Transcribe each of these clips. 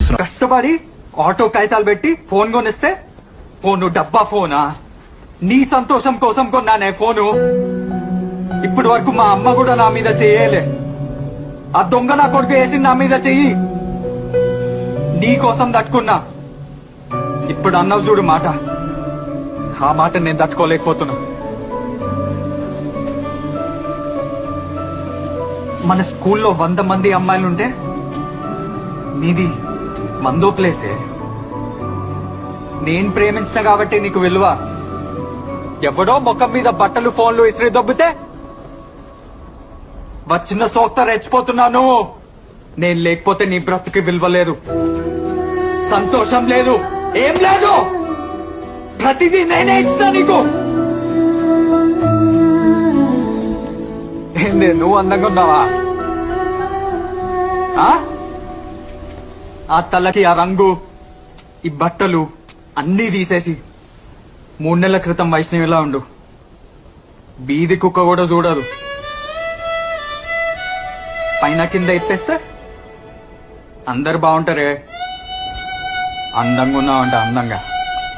చేస్తున్నావు? కష్టపడి ఆటో కాగితాలు పెట్టి ఫోన్ కొనిస్తే ఫోను డబ్బా ఫోనా? నీ సంతోషం కోసం కొన్నానే ఫోను. ఇప్పటి వరకు మా అమ్మ కూడా నా మీద చెయ్యలే. ఆ దొంగ నా కొడుకు వేసి నా మీద చెయ్యి. నీ కోసం తట్టుకున్నా. ఇప్పుడు అన్నావు చూడు మాట, ఆ మాట నేను తట్టుకోలేకపోతున్నా. మన స్కూల్లో 100 మంది అమ్మాయిలుంటే నీది 100వ ప్లేసే. నేను ప్రేమించిన కాబట్టి నీకు విలువ. ఎవడో ముఖం మీద బట్టలు ఫోన్లు ఇసిరి దొబ్బితే వచ్చిన సోక్త రెచ్చిపోతున్నాను. నేను లేకపోతే నీ బ్రతుకి విలువ లేదు, సంతోషం లేదు, ఏం లేదు. ప్రతిదీ నేనే ఇచ్చిన నీకు. ఏందే నువ్వు అందంగా ఉన్నావా? ఆ తలకి ఆ రంగు, ఈ బట్టలు అన్నీ తీసేసి 3 నెలల క్రితం వైష్ణవిలా ఉండు. బీది కుక్క కూడా చూడదు. పైన కింద ఎత్తేస్తే అందరు బాగుంటారే. అందంగా ఉన్నావు అంట.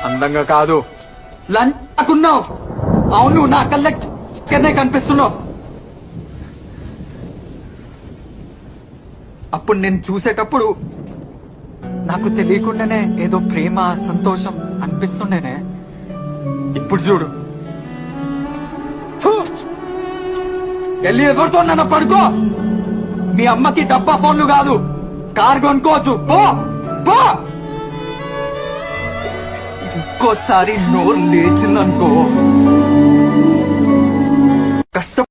అందంగా కాదు, లంచున్నావు. అవును, నా కళ్ళనే కనిపిస్తున్నావు. అప్పుడు నేను చూసేటప్పుడు నాకు తెలియకుండానే ఏదో ప్రేమ, సంతోషం అనిపిస్తుండేనే. ఇప్పుడు చూడు, వెళ్ళి ఎవరితో నన్ను పడుకో. మీ అమ్మకి డబ్బా ఫోన్లు కాదు, కార్ కొనుక్కోవచ్చు. పో పో. ఇంకోసారి నోరు లేచిందనుకో కష్టం.